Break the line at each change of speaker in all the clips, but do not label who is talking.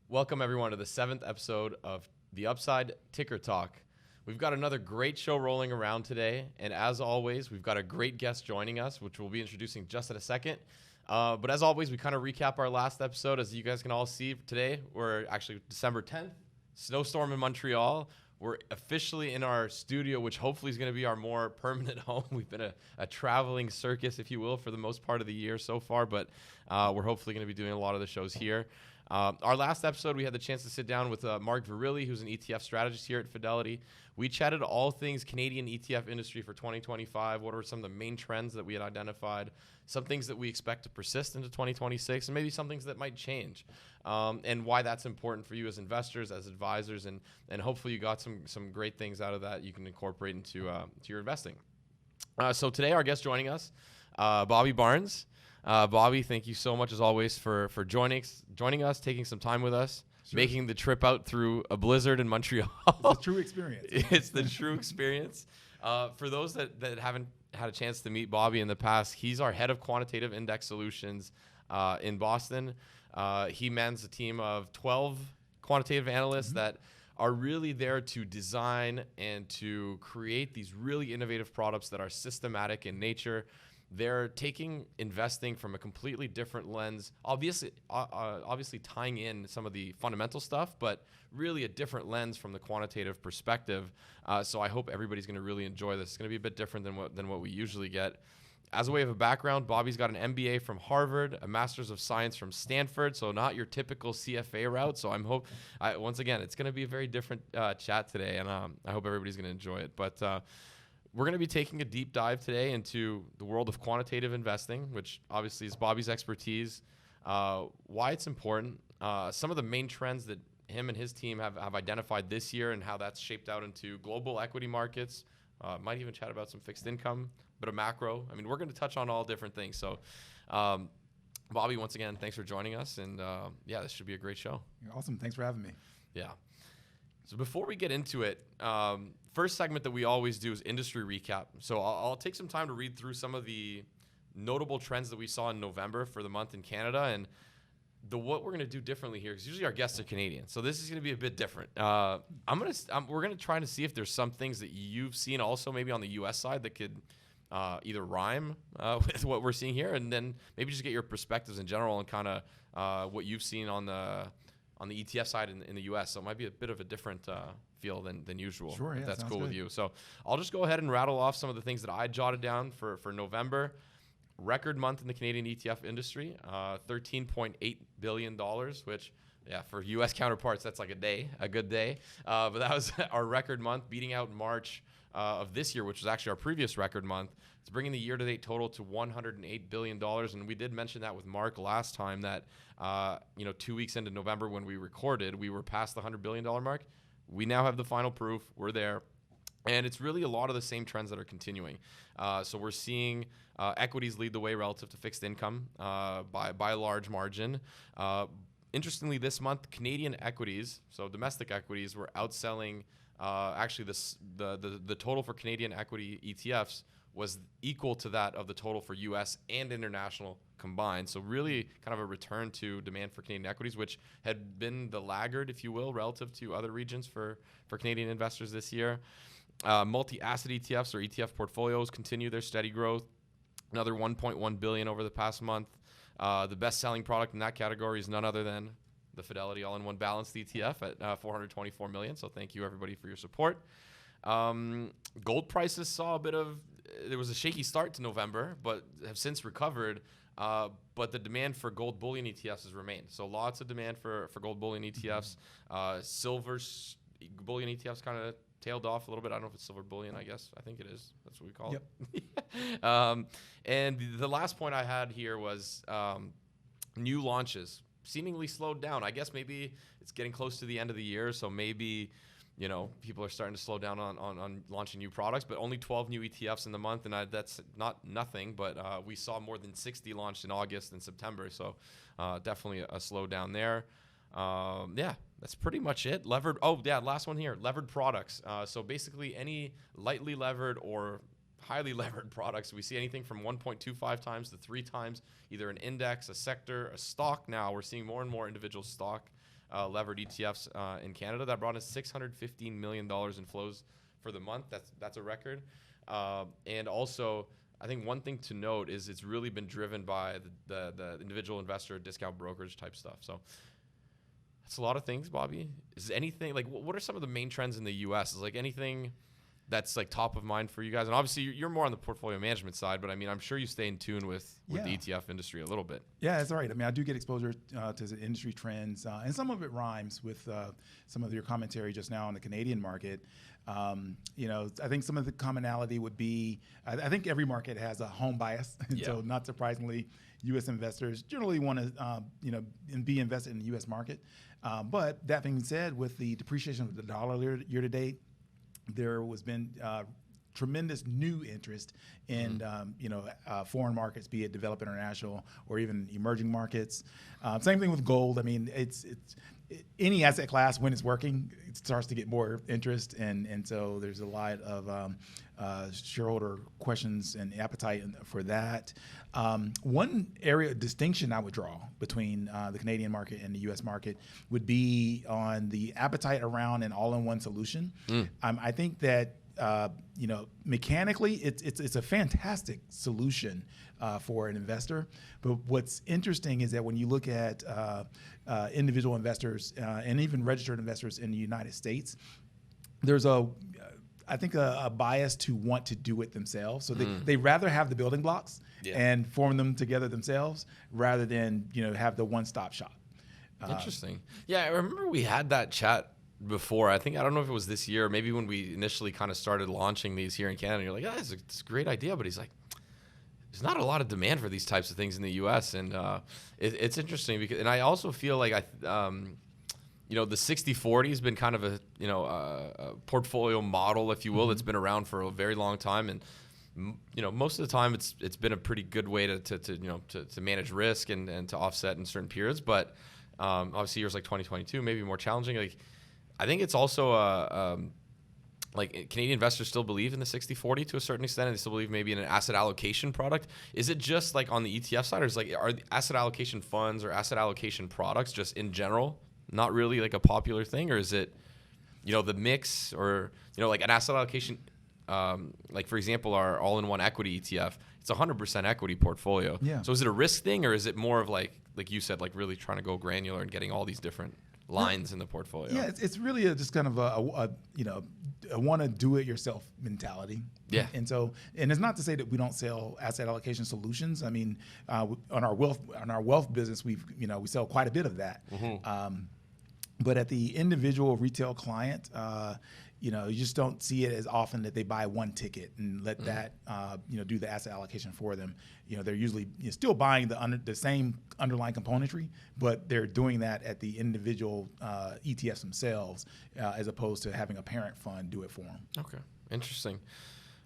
Welcome, everyone, to the 7th episode of The Upside Ticker Talk. We've got another great show rolling around today, and as always, we've got a great guest joining us, which we'll be introducing just in a second. But as always, we kind of recap our last episode. As you guys can all see today, we're actually December 10th, snowstorm in Montreal. We're officially in our studio, which hopefully is going to be our more permanent home. We've been a traveling circus, if you will, for the most part of the year so far, but we're hopefully going to be doing a lot of the shows here. Our last episode, we had the chance to sit down with Mark Verrilli, who's an ETF strategist here at Fidelity. We chatted all things Canadian ETF industry for 2025. What are some of the main trends that we had identified? Some things that we expect to persist into 2026, and maybe some things that might change, and why that's important for you as investors, as advisors, and hopefully you got some great things out of that you can incorporate into your investing. So today, our guest joining us, Bobby Barnes. Bobby, thank you so much as always for joining us, taking some time with us, sure, making the trip out through a blizzard in Montreal.
It's a true experience.
It's the true experience. For those that haven't had a chance to meet Bobby in the past, he's our head of Quantitative Index Solutions in Boston. He mans a team of 12 quantitative analysts that are really there to design and to create these really innovative products that are systematic in nature. They're taking investing from a completely different lens, obviously tying in some of the fundamental stuff, but really a different lens from the quantitative perspective. So I hope everybody's going to really enjoy this. It's going to be a bit different than what we usually get. As a way of a background, Bobby's got an MBA from Harvard, a Master's of Science from Stanford, so not your typical CFA route. So once again, it's going to be a very different chat today, and I hope everybody's going to enjoy it. But we're going to be taking a deep dive today into the world of quantitative investing, which obviously is Bobby's expertise, why it's important, some of the main trends that him and his team have identified this year and how that's shaped out into global equity markets. Might even chat about some fixed income, but a macro. I mean, we're going to touch on all different things. So, Bobby, once again, thanks for joining us. And yeah, this should be a great show.
Awesome. Thanks for having me.
Yeah. So before we get into it, first segment that we always do is industry recap. So I'll take some time to read through some of the notable trends that we saw in November for the month in Canada, and what we're going to do differently here, because usually our guests are Canadian, so this is going to be a bit different. We're going to try to see if there's some things that you've seen also maybe on the U.S. side that could either rhyme with what we're seeing here, and then maybe just get your perspectives in general and kind of what you've seen on the ETF side in the U.S. So it might be a bit of a different feel than usual.
Sure, yeah,
if that's cool
good
with you. So I'll just go ahead and rattle off some of the things that I jotted down for November. Record month in the Canadian ETF industry, $13.8 billion, which, yeah, for U.S. counterparts, that's like a good day. But that was our record month, beating out March of this year, which was actually our previous record month. It's bringing the year-to-date total to $108 billion. And we did mention that with Mark last time that, 2 weeks into November when we recorded, we were past the $100 billion mark. We now have the final proof. We're there. And it's really a lot of the same trends that are continuing. So we're seeing equities lead the way relative to fixed income by a large margin. Interestingly, this month, Canadian equities, so domestic equities, were outselling. Actually, the total for Canadian equity ETFs was equal to that of the total for U.S. and international combined. So really kind of a return to demand for Canadian equities, which had been the laggard, if you will, relative to other regions for Canadian investors this year. Multi-asset ETFs or ETF portfolios continue their steady growth. Another $1.1 billion over the past month. The best-selling product in that category is none other than the Fidelity All-in-One Balanced ETF at $424 million. So thank you, everybody, for your support. Gold prices saw there was a shaky start to November, but have since recovered. But the demand for gold bullion ETFs has remained. So lots of demand for gold bullion ETFs. Silver bullion ETFs kind of tailed off a little bit. I don't know if it's silver bullion, I guess. I think it is. That's what we call it. And the last point I had here was new launches seemingly slowed down. I guess maybe it's getting close to the end of the year, so maybe people are starting to slow down on launching new products, but only 12 new ETFs in the month, and that's not nothing, but we saw more than 60 launched in August and September, so definitely a slowdown there. Yeah, that's pretty much it. Last one here, levered products. So basically any lightly levered or highly levered products, we see anything from 1.25 times to 3 times, either an index, a sector, a stock. Now we're seeing more and more individual stock levered ETFs in Canada. That brought us $615 million in flows for the month. That's a record. And also, I think one thing to note is it's really been driven by the individual investor discount brokerage type stuff. So that's a lot of things, Bobby. Is anything like what are some of the main trends in the U.S.? Is like anything that's like top of mind for you guys? And obviously you're more on the portfolio management side, but I mean, I'm sure you stay in tune with the ETF industry a little bit.
Yeah, that's all right. I mean, I do get exposure to the industry trends, and some of it rhymes with some of your commentary just now on the Canadian market. I think some of the commonality would be, I think every market has a home bias. And so not surprisingly, U.S. investors generally want to, be invested in the U.S. market. But that being said, with the depreciation of the dollar year to date, there has been tremendous new interest in foreign markets, be it developed international or even emerging markets. Same thing with gold. I mean, it's any asset class, when it's working, it starts to get more interest, and so there's a lot of shareholder questions and appetite for that. One area of distinction I would draw between the Canadian market and the U.S. market would be on the appetite around an all-in-one solution. I think that mechanically, it's a fantastic solution for an investor. But what's interesting is that when you look at individual investors and even registered investors in the United States, there's I think a bias to want to do it themselves. So they rather have the building blocks and form them together themselves rather than have the one-stop shop.
Interesting. Yeah, I remember we had that chat before. I don't know if it was this year, maybe when we initially kind of started launching these here in Canada. You're like, it's a great idea, but he's like, there's not a lot of demand for these types of things in the U.S. And it's interesting because, and I also feel like the 60-40 has been kind of a portfolio model, if you will, that's been around for a very long time, and most of the time it's been a pretty good way to manage risk and to offset in certain periods. But obviously years like 2022 maybe more challenging. Like I think it's also like Canadian investors still believe in the 60-40 to a certain extent, and they still believe maybe in an asset allocation product. Is it just like on the ETF side, or is are the asset allocation funds or asset allocation products just in general not really like a popular thing, or is it the mix, or like an asset allocation, like for example our all-in-one equity ETF, it's 100% equity portfolio. Yeah. So is it a risk thing, or is it more of like you said, like really trying to go granular and getting all these different lines in the portfolio? Yeah,
it's really just kind of a want to do it yourself mentality. Yeah. And it's not to say that we don't sell asset allocation solutions. I mean, on our wealth business, we sell quite a bit of that. But at the individual retail client, you just don't see it as often that they buy one ticket and let that do the asset allocation for them. They're usually still buying the same underlying componentry, but they're doing that at the individual ETFs themselves, as opposed to having a parent fund do it for them. Okay,
interesting.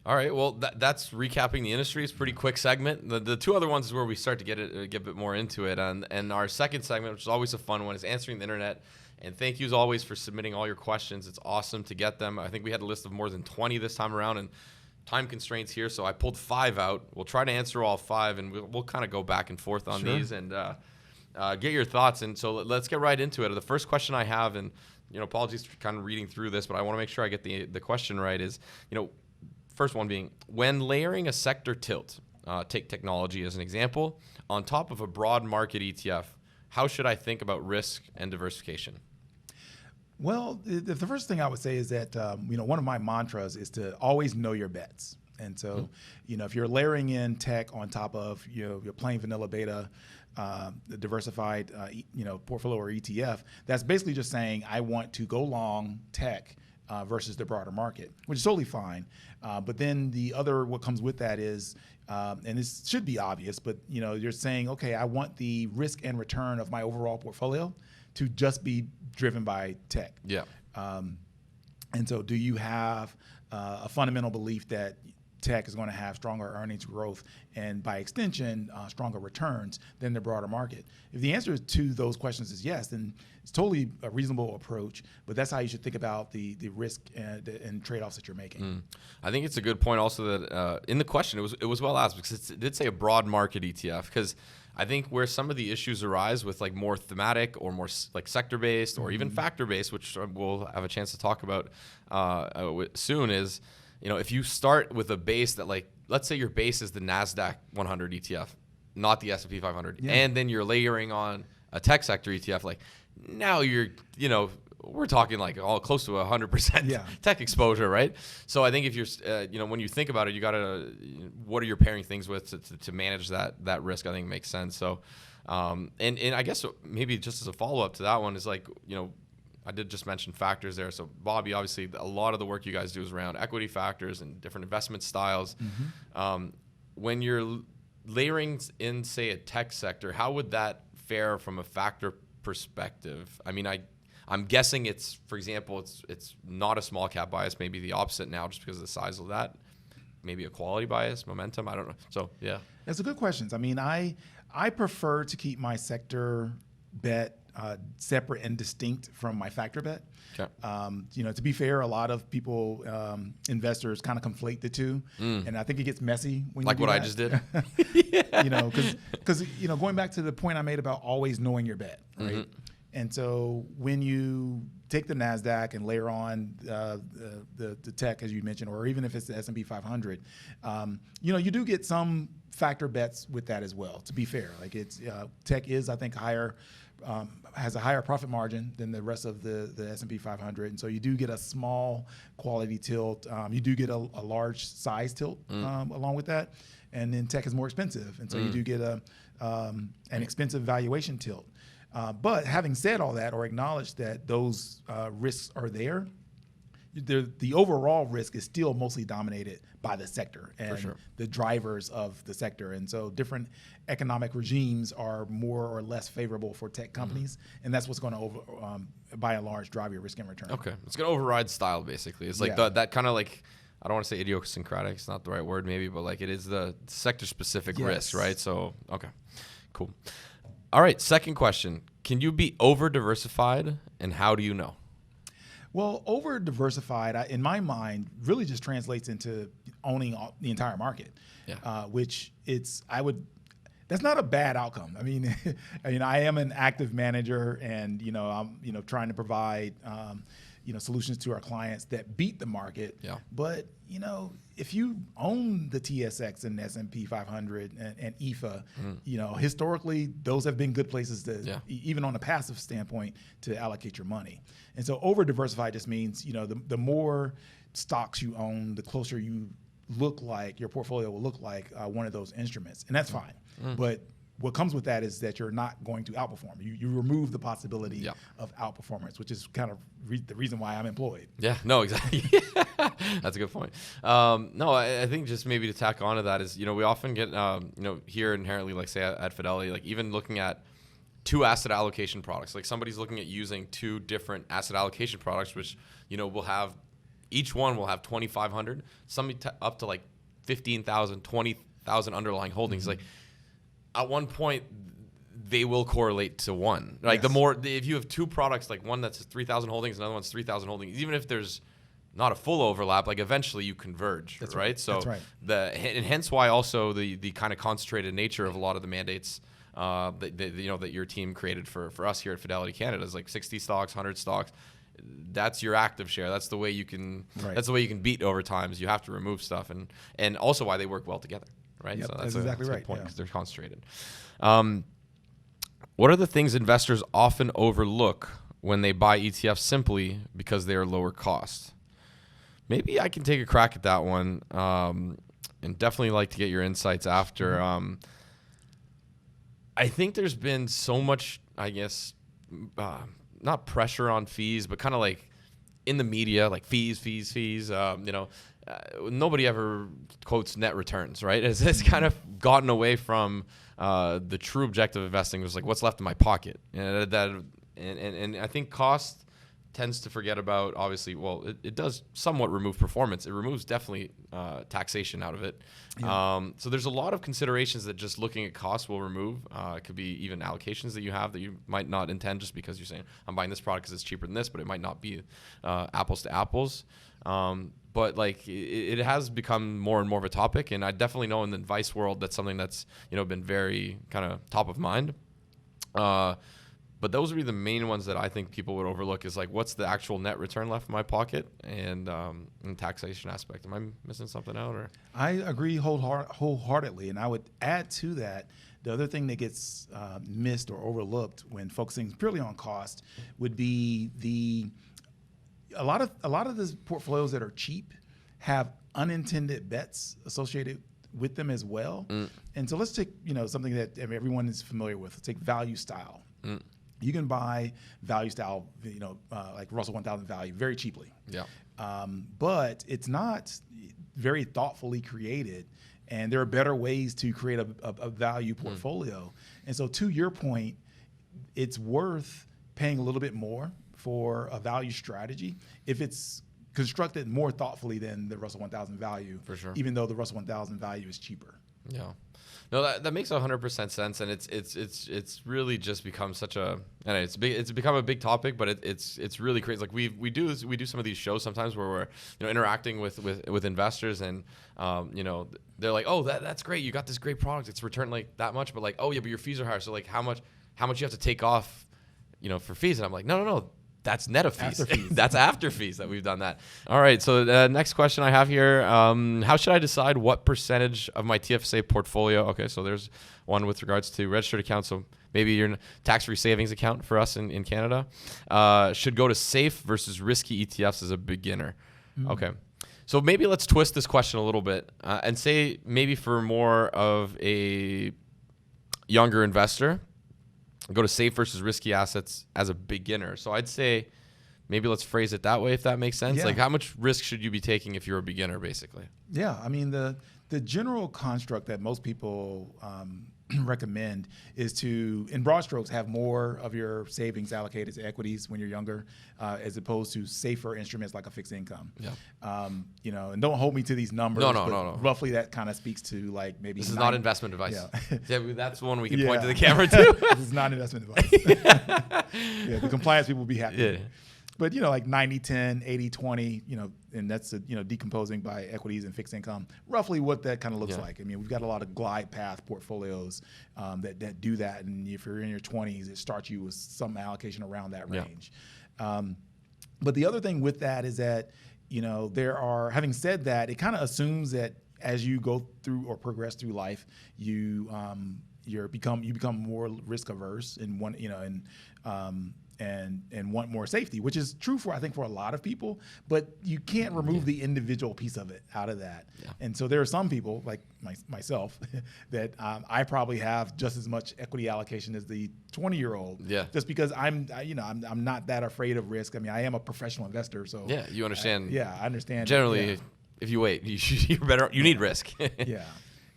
All right, well, that's recapping the industry. It's a pretty quick segment. The two other ones is where we start to get a bit more into it. And our second segment, which is always a fun one, is answering the internet. And thank you as always for submitting all your questions. It's awesome to get them. I think we had a list of more than 20 this time around, and time constraints here, so I pulled 5 out. We'll try to answer all 5, and we'll kind of go back and forth on these and get your thoughts. And so let's get right into it. The first question I have, and apologies for kind of reading through this, but I want to make sure I get the question right, is first one being, when layering a sector tilt, take technology as an example, on top of a broad market ETF, how should I think about risk and diversification?
Well, the first thing I would say is that one of my mantras is to always know your bets. And so, if you're layering in tech on top of your plain vanilla beta, the diversified portfolio or ETF, that's basically just saying I want to go long tech versus the broader market, which is totally fine. But then what comes with that is, and this should be obvious, but you're saying, okay, I want the risk and return of my overall portfolio to just be driven by tech. Yeah. And so do you have a fundamental belief that tech is going to have stronger earnings growth and by extension, stronger returns than the broader market? If the answer to those questions is yes, then it's totally a reasonable approach, but that's how you should think about the risk and trade-offs that you're making.
I think it's a good point also that in the question, it was well asked because it did say a broad market ETF, because I think where some of the issues arise with like more thematic or more like sector based or even factor based, which we'll have a chance to talk about soon, is, if you start with a base that, like, let's say your base is the NASDAQ 100 ETF, not the S&P 500, and then you're layering on a tech sector ETF, like now you're, we're talking like all close to 100% tech exposure, right? So I think if you're, when you think about it, you gotta, what are you pairing things with to manage that risk? I think makes sense. So, and I guess maybe just as a follow up to that one is like, I did just mention factors there. So Bobby, obviously a lot of the work you guys do is around equity factors and different investment styles. When you're layering in, say, a tech sector, how would that fare from a factor perspective? I mean, I'm guessing it's, for example, it's not a small cap bias, maybe the opposite now just because of the size of that. Maybe a quality bias, momentum, I don't know. So, yeah. That's
a good question. I mean, I prefer to keep my sector bet separate and distinct from my factor bet. Okay. To be fair, a lot of people, investors kind of conflate the two. And I think it gets messy when you do
what
that.
I just did.
Because going back to the point I made about always knowing your bet, right? And so when you take the NASDAQ and layer on the tech, as you mentioned, or even if it's the S&P 500, you do get some factor bets with that as well, to be fair. Like tech is, I think, higher, has a higher profit margin than the rest of the S&P 500. And so you do get a small quality tilt. You do get a large size tilt along with that. And then tech is more expensive. And so you do get an expensive valuation tilt. But having said all that, or acknowledged that those risks are there, the overall risk is still mostly dominated by the sector and the drivers of the sector. And so different economic regimes are more or less favorable for tech companies. And that's what's going to, by and large, drive your risk and return.
Okay. It's going to override style, basically. It's like that kind of like, I don't want to say idiosyncratic. It's not the right word, maybe, but like it is the sector-specific risk, right? So, okay, cool. All right, second question. Can you be over-diversified, and how do you know?
Well, over-diversified, in my mind, really just translates into owning the entire market, which that's not a bad outcome. I mean, I am an active manager, and, I'm, trying to provide, solutions to our clients that beat the market. Yeah. But, if you own the TSX and S&P 500 and EFA, historically, those have been good places to, even on a passive standpoint, to allocate your money. And so over-diversified just means, the more stocks you own, the closer you look like, your portfolio will look like one of those instruments. And that's fine. But what comes with that is that you're not going to outperform. You remove the possibility of outperformance, which is kind of the reason why I'm employed.
Yeah, no, exactly. That's a good point. No, I think just maybe to tack onto that is, we often get, here inherently, like say at Fidelity, like even looking at two asset allocation products, like somebody's looking at using two different asset allocation products, which, will have, each one will have 2,500, some up to like 15,000, 20,000 underlying holdings. Like, at one point, they will correlate to one. Like if you have two products, like one that's 3,000 holdings, another one's 3,000 holdings, even if there's not a full overlap, like eventually you converge, right? So and hence why also the kind of concentrated nature of a lot of the mandates that your team created for us here at Fidelity Canada is like 60 stocks, 100 stocks. That's your active share. That's the way you can. That's the way you can beat over time. Is you have to remove stuff, and also why they work well together. Right,
so that's exactly right.
Good point because they're concentrated. What are the things investors often overlook when they buy ETFs simply because they are lower cost? Maybe I can take a crack at that one, and definitely like to get your insights after. I think there's been so much, I guess, not pressure on fees, but kind of like in the media, like fees. Nobody ever quotes net returns, right? It's kind of gotten away from the true objective of investing, was like what's left in my pocket, and I think cost tends to forget about, obviously, well, it does somewhat remove performance. It removes definitely taxation out of it. Yeah. So there's a lot of considerations that just looking at costs will remove. It could be even allocations that you have that you might not intend just because you're saying, I'm buying this product because it's cheaper than this, but it might not be apples to apples. But like it has become more and more of a topic, and I definitely know in the advice world that's something that's been very kind of top of mind. But those would be the main ones that I think people would overlook is like, what's the actual net return left in my pocket and taxation aspect. Am I missing something out? Or
I agree wholeheartedly. And I would add to that, the other thing that gets missed or overlooked when focusing purely on cost would be a lot of the portfolios that are cheap have unintended bets associated with them as well. And so let's take something that everyone is familiar with. Let's take value style. You can buy value style, like Russell 1000 value, very cheaply.
Yeah.
But it's not very thoughtfully created, and there are better ways to create a value portfolio. And so, to your point, it's worth paying a little bit more for a value strategy if it's constructed more thoughtfully than the Russell 1000 value. For sure. Even though the Russell 1000 value is cheaper.
Yeah. No, that makes 100% sense, and it's really just become such a, and it's become a big topic, but it's really crazy. Like we do some of these shows sometimes where we're interacting with investors, and they're like, oh, that's great, you got this great product, it's returned like that much, but like, oh yeah, but your fees are higher, so like how much you have to take off, for fees, and I'm like, no. That's net of fees. That's after fees that we've done that. All right. So the next question I have here, how should I decide what percentage of my TFSA portfolio? Okay. So there's one with regards to registered accounts. So maybe your tax-free savings account for us in Canada should go to safe versus risky ETFs as a beginner. Okay. So maybe let's twist this question a little bit and say maybe for more of a younger investor, go to safe versus risky assets as a beginner. So I'd say maybe let's phrase it that way, if that makes sense. Yeah. Like how much risk should you be taking if you're a beginner, basically?
Yeah, I mean, the general construct that most people recommend is to, in broad strokes, have more of your savings allocated to equities when you're younger, as opposed to safer instruments like a fixed income. Yeah. And don't hold me to these numbers. No. Roughly, that kind of speaks to like maybe.
This is not investment advice. Yeah. That's one we can point to the camera to.
This is not investment advice. Yeah, the compliance people will be happy. Yeah. But, like 90-10, 80-20, and that's, decomposing by equities and fixed income, roughly what that kind of looks like. I mean, we've got a lot of glide path portfolios that do that. And if you're in your 20s, it starts you with some allocation around that range. Yeah. But the other thing with that is that, having said that, it kind of assumes that as you go through or progress through life, you become more risk averse and and want more safety, which is true for a lot of people, but you can't remove the individual piece of it out of that. Yeah. And so there are some people like myself that I probably have just as much equity allocation as the 20-year-old. Yeah. Just because I'm not that afraid of risk. I mean, I am a professional investor, so
yeah, you understand.
I understand.
Generally, if you wait, you're better. You need risk.
Yeah.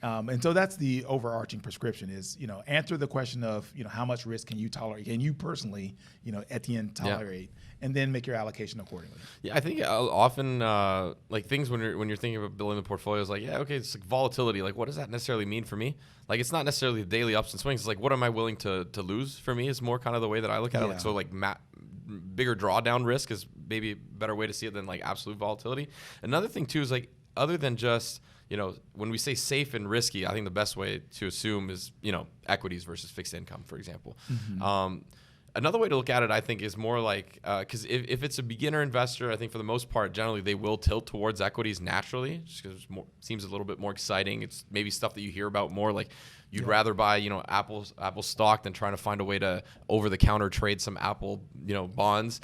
And so that's the overarching prescription is, answer the question of, how much risk can you tolerate? Can you personally, Étienne, tolerate? Yeah. And then make your allocation accordingly.
Yeah, I think often like things when you're thinking about building the portfolios, like, yeah, okay, it's like volatility. Like, what does that necessarily mean for me? Like, it's not necessarily the daily ups and swings. It's like, what am I willing to lose for me is more kind of the way that I look at it. Like, so like bigger drawdown risk is maybe a better way to see it than like absolute volatility. Another thing too is like, other than just, when we say safe and risky, I think the best way to assume is, equities versus fixed income, for example. Mm-hmm. Another way to look at it, I think, is more like, because if it's a beginner investor, I think for the most part, generally they will tilt towards equities naturally, just because it seems a little bit more exciting. It's maybe stuff that you hear about more, like you'd rather buy, Apple stock than trying to find a way to over-the-counter trade some Apple, bonds.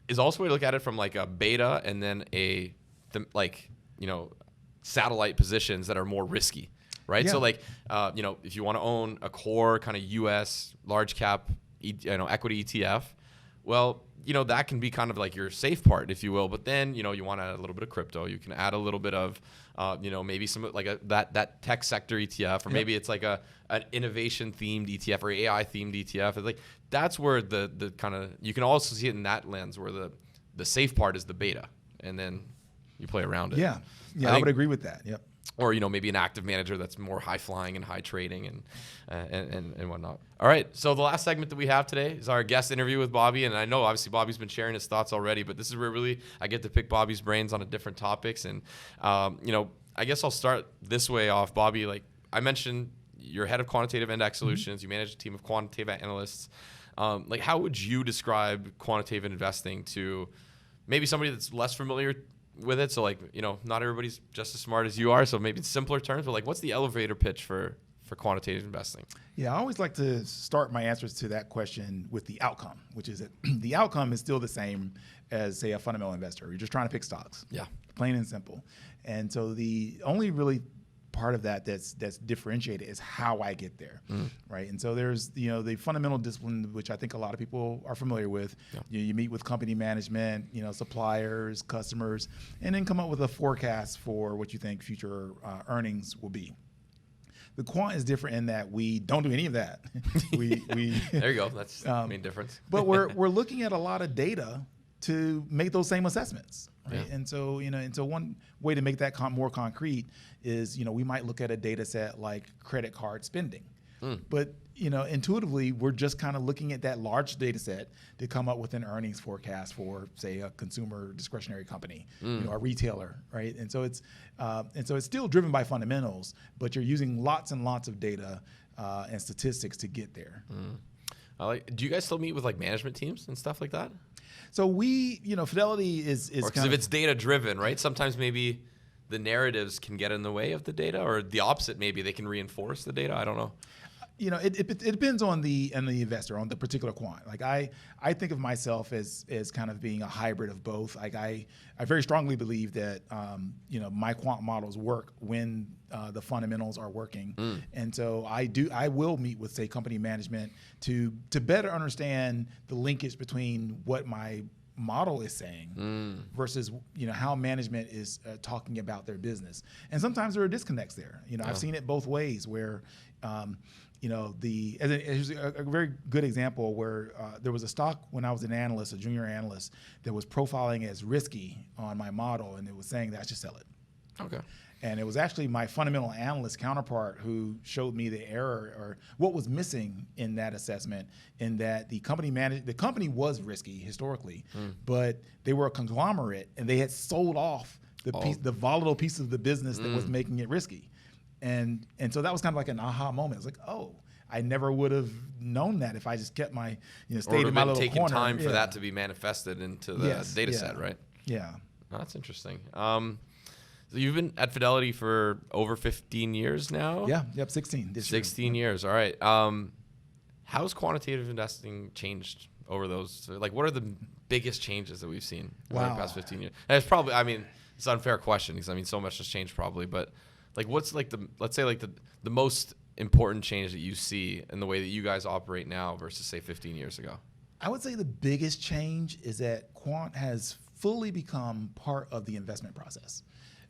Is also a way to look at it from like a beta and then satellite positions that are more risky, right? Yeah. So like, if you want to own a core kind of U.S. large cap, equity ETF, well, that can be kind of like your safe part, if you will. But then, you want to add a little bit of crypto. You can add a little bit of, maybe some like that tech sector ETF, or maybe it's like an innovation themed ETF or AI themed ETF. It's like that's where the kind of, you can also see it in that lens where the safe part is the beta, and then you play around it.
Yeah, I would agree with that. Yep.
Or maybe an active manager that's more high flying and high trading and whatnot. All right, so the last segment that we have today is our guest interview with Bobby, and I know obviously Bobby's been sharing his thoughts already, but this is where really I get to pick Bobby's brains on different topics. And I guess I'll start this way off, Bobby. Like I mentioned, you're head of Quantitative Index Solutions. You manage a team of quantitative analysts. Like how would you describe quantitative investing to maybe somebody that's less familiar with it? So like, not everybody's just as smart as you are, so maybe it's simpler terms, but like what's the elevator pitch for quantitative investing?
Yeah, I always like to start my answers to that question with the outcome, which is that the outcome is still the same as, say, a fundamental investor. You're just trying to pick stocks. Yeah. Plain and simple. And so the only really part of that that's differentiated is how I get there, right? And so there's the fundamental discipline, which I think a lot of people are familiar with. Yeah. You meet with company management, suppliers, customers, and then come up with a forecast for what you think future earnings will be. The quant is different in that we don't do any of that. we
there you go. That's the main difference.
But we're looking at a lot of data to make those same assessments. Right? Yeah. And so one way to make that more concrete is, we might look at a data set like credit card spending. But, intuitively, we're just kind of looking at that large data set to come up with an earnings forecast for, say, a consumer discretionary company, a retailer, right? And so it's still driven by fundamentals, but you're using lots and lots of data and statistics to get there.
Do you guys still meet with like management teams and stuff like that?
So we, Fidelity is
because if it's data driven, right? Sometimes maybe the narratives can get in the way of the data, or the opposite, maybe they can reinforce the data. I don't know.
It depends on the investor, on the particular quant. Like I think of myself as kind of being a hybrid of both. Like I very strongly believe that my quant models work when the fundamentals are working, and so I will meet with, say, company management to better understand the linkage between what my model is saying versus how management is talking about their business. And sometimes there are disconnects there. I've seen it both ways where. Here's a very good example where there was a stock when I was an analyst, a junior analyst, that was profiling as risky on my model, and it was saying that I should sell it. Okay. And it was actually my fundamental analyst counterpart who showed me the error or what was missing in that assessment, in that the company was risky historically, but they were a conglomerate and they had sold off the volatile piece of the business that was making it risky. And so that was kind of like an aha moment. It's like, oh, I never would have known that if I just kept my stayed in my little corner.
Taking time for that to be manifested into the data set, right?
Yeah.
Oh, that's interesting. So you've been at Fidelity for over 15 years now?
Yeah. Yep. 16.
16 years. All right. How's quantitative investing changed over those? Like, what are the biggest changes that we've seen over the past 15 years? And it's probably, it's an unfair question because so much has changed probably, but. Like what's like the most important change that you see in the way that you guys operate now versus say 15 years ago?
I would say the biggest change is that quant has fully become part of the investment process.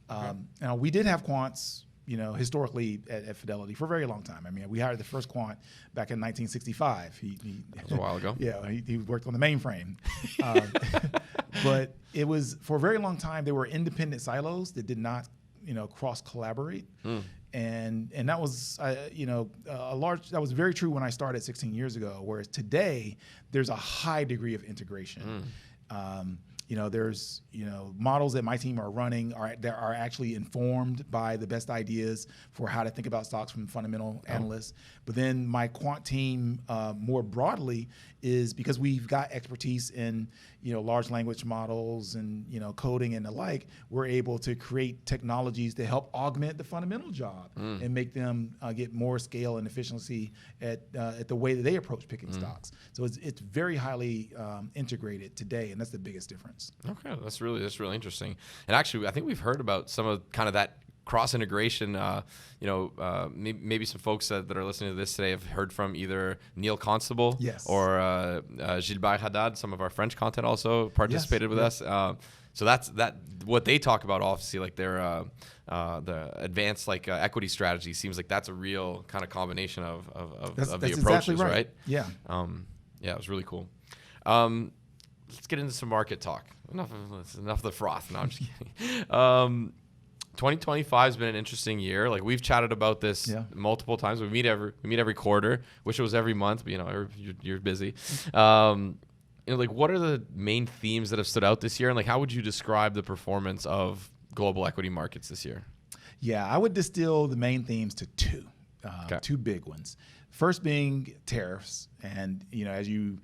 Now we did have quants, historically at Fidelity for a very long time. We hired the first quant back in 1965.
That was a while ago.
Yeah, he worked on the mainframe. But it was for a very long time they were independent silos that did not cross collaborate, and that was that was very true when I started 16 years ago. Whereas today, there's a high degree of integration. There's models that my team are running that are actually informed by the best ideas for how to think about stocks from fundamental analysts. But then my quant team more broadly is because we've got expertise in large language models and coding and the like. We're able to create technologies to help augment the fundamental job and make them get more scale and efficiency at the way that they approach picking stocks. So it's very highly integrated today, and that's the biggest difference.
Okay, that's really interesting. And actually, I think we've heard about some of kind of that cross integration. Maybe some folks that are listening to this today have heard from either Neil Constable or Gilbert Haddad. Some of our French content also participated with us. So that's what they talk about. Obviously, like their the advanced equity strategy seems like that's a real kind of combination of the approaches,
exactly right? Yeah.
It was really cool. Let's get into some market talk. Enough of the froth. No, I'm just kidding. 2025 has been an interesting year. Like we've chatted about this multiple times. We meet every quarter. Wish it was every month, but you're busy. What are the main themes that have stood out this year, and like how would you describe the performance of global equity markets this year?
Yeah, I would distill the main themes to two big ones. First being tariffs, and as you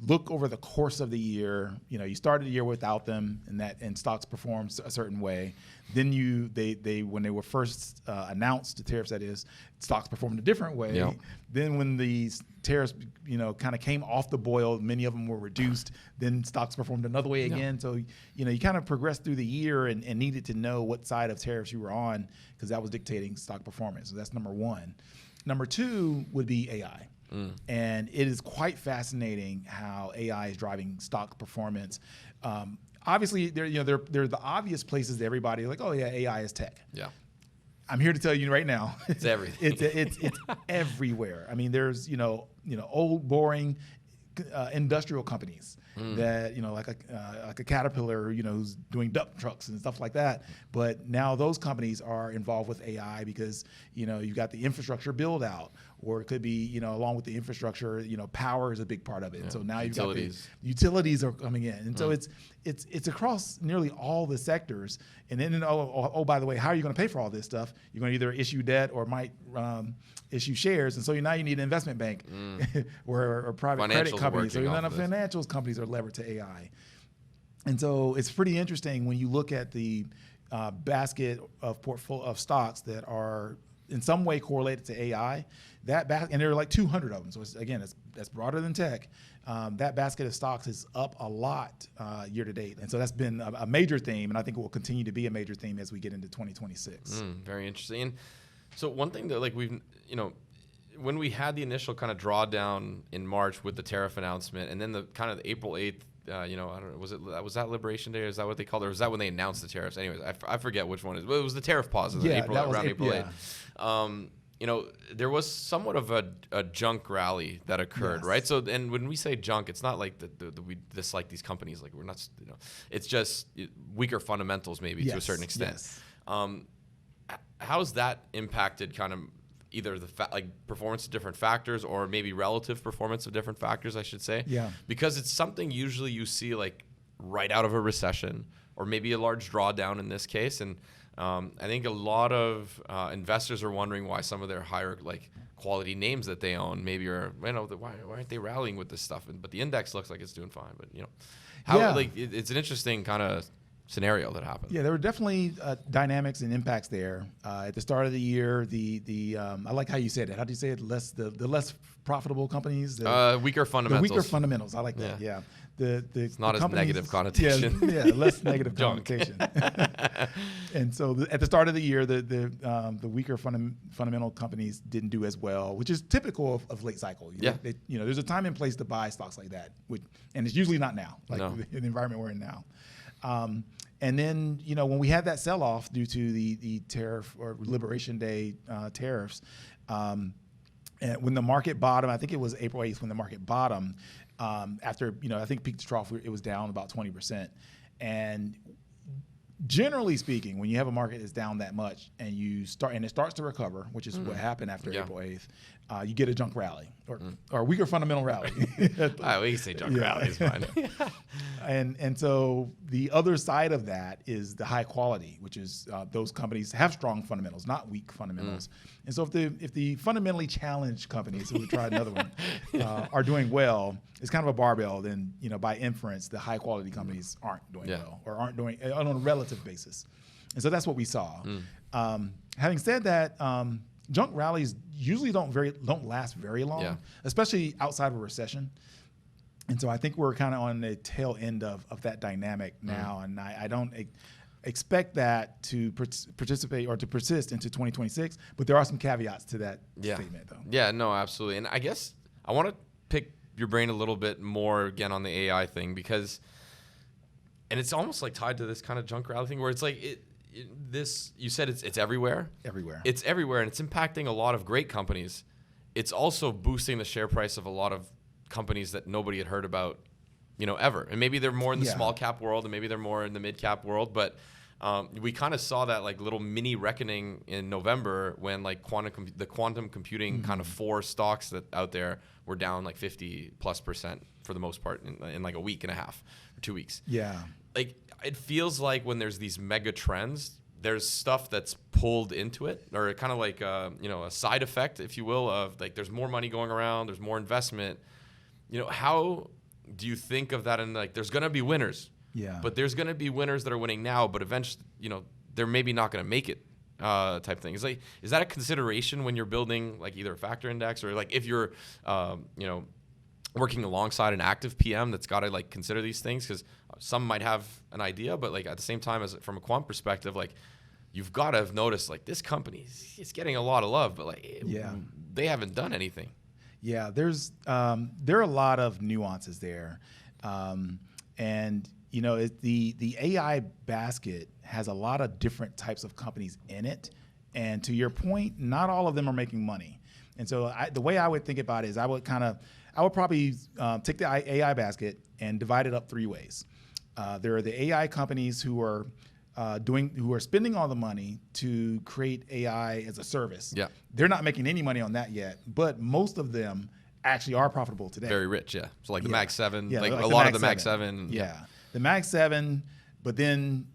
look over the course of the year, you started the year without them, and stocks performed a certain way. Then they when they were first announced, the tariffs that is, stocks performed a different way. Yep. Then when these tariffs kind of came off the boil, many of them were reduced. Then stocks performed another way again. Yep. So you kind of progressed through the year and needed to know what side of tariffs you were on, because that was dictating stock performance. So that's number one. Number two would be AI. And it is quite fascinating how AI is driving stock performance. Obviously, they're the obvious places that everybody like, oh yeah, AI is tech. Yeah. I'm here to tell you right now,
it's everything.
it's everywhere. I mean, there's old boring industrial companies that like a Caterpillar, who's doing dump trucks and stuff like that. But now those companies are involved with AI because you've got the infrastructure build out, or it could be along with the infrastructure, power is a big part of it. Yeah. So now you've got the utilities are coming in, and so it's across nearly all the sectors. And then by the way, how are you going to pay for all this stuff? You're going to either issue debt or might issue shares, and so now you need an investment bank or private credit companies. So none of financials companies are levered to AI. And so it's pretty interesting when you look at the basket of portfolio of stocks that are in some way correlated to AI. And there are like 200 of them. So that's broader than tech. That basket of stocks is up a lot year to date. And so that's been a major theme, and I think it will continue to be a major theme as we get into 2026.
Very interesting. And so one thing that we've, when we had the initial kind of drawdown in March with the tariff announcement, and then the kind of the April 8th, I don't know, was that Liberation Day, or is that what they called it, or was that when they announced the tariffs? Anyways, I forget which one it is. Well, it was the tariff pause around April 8th. There was somewhat of a junk rally that occurred, right? So, and when we say junk, it's not like we dislike these companies. Like we're not, it's just weaker fundamentals maybe to a certain extent. Yes. How's that impacted kind of either the performance of different factors, or maybe relative performance of different factors, I should say? Yeah. Because it's something usually you see right out of a recession, or maybe a large drawdown in this case. And I think a lot of investors are wondering why some of their higher quality names that they own maybe are, why aren't they rallying with this stuff? But the index looks like it's doing fine. But it's an interesting kind of scenario that happened. Yeah,
there were definitely dynamics and impacts there. At the start of the year, I like how you said it. How do you say it? The less profitable companies.
Weaker fundamentals.
The weaker fundamentals. I like that. Yeah.
It's not as negative connotation.
Less negative connotation. And so at the start of the year, the weaker fundamental companies didn't do as well, which is typical of late cycle. There's a time and place to buy stocks like that, and it's usually not now, the environment we're in now. And then, when we had that sell-off due to the tariff or Liberation Day tariffs, and when the market bottomed, I think it was April 8th when the market bottomed, after, I think peak to trough, it was down about 20%. And generally speaking, when you have a market that's down that much and it starts to recover, which is what happened after April 8th, you get a junk rally or weaker fundamental rally.
We can say junk rally is fine.
And so the other side of that is the high quality, which is those companies have strong fundamentals, not weak fundamentals. And so if the fundamentally challenged companies, so we tried another one, are doing well, it's kind of a barbell. Then by inference, the high quality companies aren't doing well, or aren't doing on a relative basis. And so that's what we saw. Having said that, junk rallies usually don't last very long, especially outside of a recession. And so I think we're kind of on the tail end of that dynamic now, and expect that to participate or to persist into 2026. But there are some caveats to that statement, though.
Yeah, no, absolutely. And I guess I want to pick your brain a little bit more again on the AI thing because, and it's almost like tied to this kind of junk rally thing where it's like you said it's everywhere.
Everywhere.
It's everywhere, and it's impacting a lot of great companies. It's also boosting the share price of a lot of companies that nobody had heard about, ever. And maybe they're more in the small cap world, and maybe they're more in the mid cap world. But we kind of saw that like little mini reckoning in November when like the quantum computing kind of 4 stocks that out there were down like 50+% for the most part in like a week and a half or 2 weeks.
Yeah.
Like it feels like when there's these mega trends, there's stuff that's pulled into it, or kind of like a side effect, if you will, of like there's more money going around, there's more investment. How do you think of that? And like there's going to be winners, but there's going to be winners that are winning now, but eventually, they're maybe not going to make it, type thing. Is that a consideration when you're building like either a factor index or like if you're, working alongside an active PM that's got to like consider these things? Because some might have an idea, but like at the same time, as from a quant perspective, like you've got to have noticed like this company is getting a lot of love, but like they haven't done anything.
Yeah, there are a lot of nuances there, and the AI basket has a lot of different types of companies in it, and to your point, not all of them are making money. And so the way I would think about it is I would probably take the AI basket and divide it up 3 ways. There are the AI companies who are spending all the money to create AI as a service.
Yeah.
They're not making any money on that yet, but most of them actually are profitable today.
Very rich, yeah. So like the Mag 7,
Yeah,
like
like
a
the
lot
Mag
of the Mag
7.
7.
Yeah. The Mag 7, but then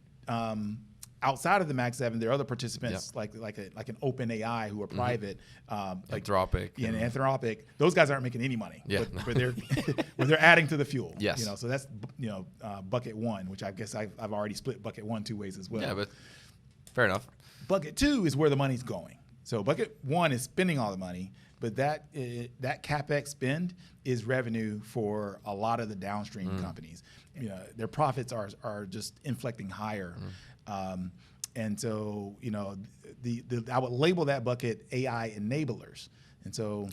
outside of the Mag 7, there are other participants like an OpenAI who are private, like
Anthropic.
Yeah, and Anthropic. Those guys aren't making any money.
Yeah.
But they're adding to the fuel.
Yes.
So that's bucket 1, which I guess I've already split bucket 1 2 ways as well.
Yeah, but fair enough.
Bucket 2 is where the money's going. So bucket 1 is spending all the money, but that CapEx spend is revenue for a lot of the downstream companies. Their profits are just inflecting higher. And so, I would label that bucket AI enablers. And so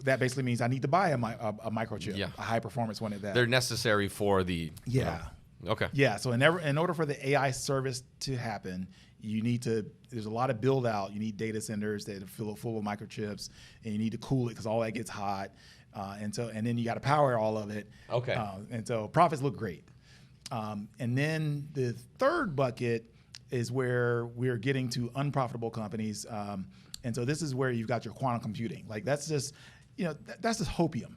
that basically means I need to buy a microchip, a high performance one at that.
They're necessary for the... Okay.
Yeah. So in order for the AI service to happen, there's a lot of build out. You need data centers that are full of microchips, and you need to cool it because all that gets hot. And then you got to power all of it.
Okay.
And so profits look great. And then the third bucket is where we're getting to unprofitable companies. And so this is where you've got your quantum computing. Like that's just, that's just hopium.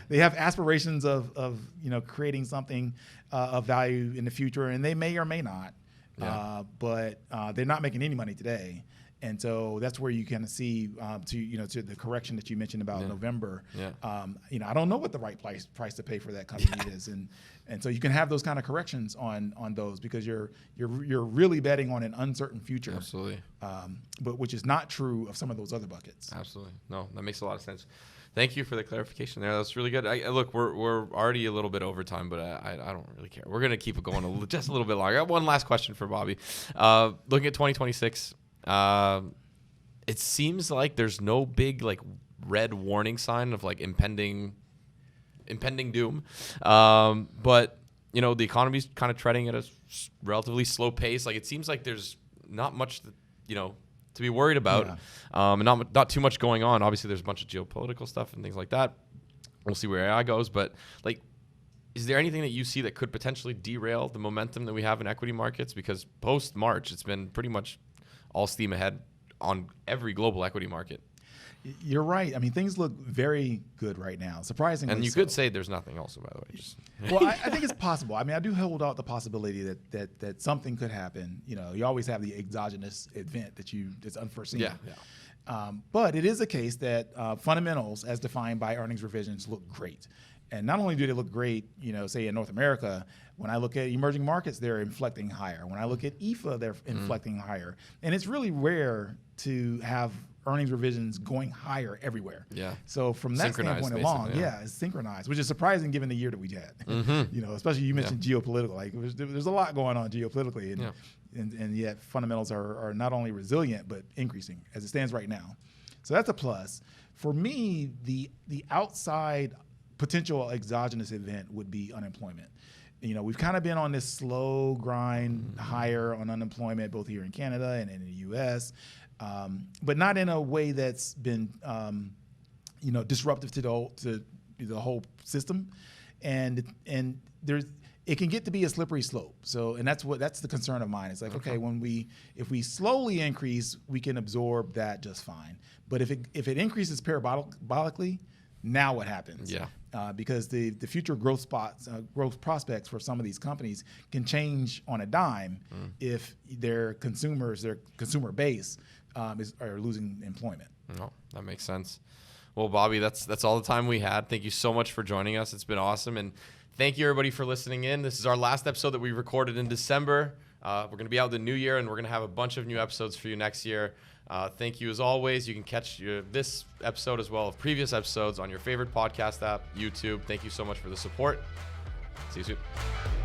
They have aspirations of creating something of value in the future, and they may or may not. But they're not making any money today. And so that's where you kind of see to the correction that you mentioned about November. I don't know what the right price to pay for that company is, and so you can have those kind of corrections on those because you're really betting on an uncertain future.
Absolutely.
But which is not true of some of those other buckets.
Absolutely. No, that makes a lot of sense. Thank you for the clarification there. That's really good. Look, we're already a little bit over time, but I don't really care. We're gonna keep it going just a little bit longer. I got one last question for Bobby. Looking at 2026. It seems like there's no big like red warning sign of like impending doom. But the economy's kind of treading at a relatively slow pace. Like it seems like there's not much to be worried about. And not too much going on. Obviously there's a bunch of geopolitical stuff and things like that. We'll see where AI goes, but like is there anything that you see that could potentially derail the momentum that we have in equity markets? Because post March, it's been pretty much all steam ahead on every global equity market.
You're right. I mean, things look very good right now, surprisingly.
And you could say there's nothing else, by the way.
Well, I think it's possible. I mean, I do hold out the possibility that something could happen. You always have the exogenous event that's unforeseen.
Yeah.
But it is a case that fundamentals, as defined by earnings revisions, look great. And not only do they look great, say in North America, when I look at emerging markets, they're inflecting higher. When I look at EFA, they're inflecting higher. And it's really rare to have earnings revisions going higher everywhere.
Yeah.
So from that standpoint along, it's synchronized, which is surprising given the year that we had. You know, especially you mentioned geopolitical. Like there's a lot going on geopolitically, and yet fundamentals are not only resilient but increasing as it stands right now. So that's a plus. For me, the outside potential exogenous event would be unemployment. You know, we've kind of been on this slow grind higher on unemployment, both here in Canada and in the U.S., but not in a way that's been, you know, disruptive to the whole system, and it can get to be a slippery slope. So, and that's the concern of mine. It's like, okay, if we slowly increase, we can absorb that just fine. But if it increases parabolically, now what happens? Yeah. Because the future growth prospects for some of these companies can change on a dime if their consumer base are losing employment.
No, that makes sense. Well, Bobby, that's all the time we had. Thank you so much for joining us. It's been awesome, and thank you everybody for listening in. This is our last episode that we recorded in December. We're going to be out the new year, and we're going to have a bunch of new episodes for you next year. Thank you as always. You can catch this episode as well as previous episodes on your favorite podcast app, YouTube. Thank you so much for the support. See you soon.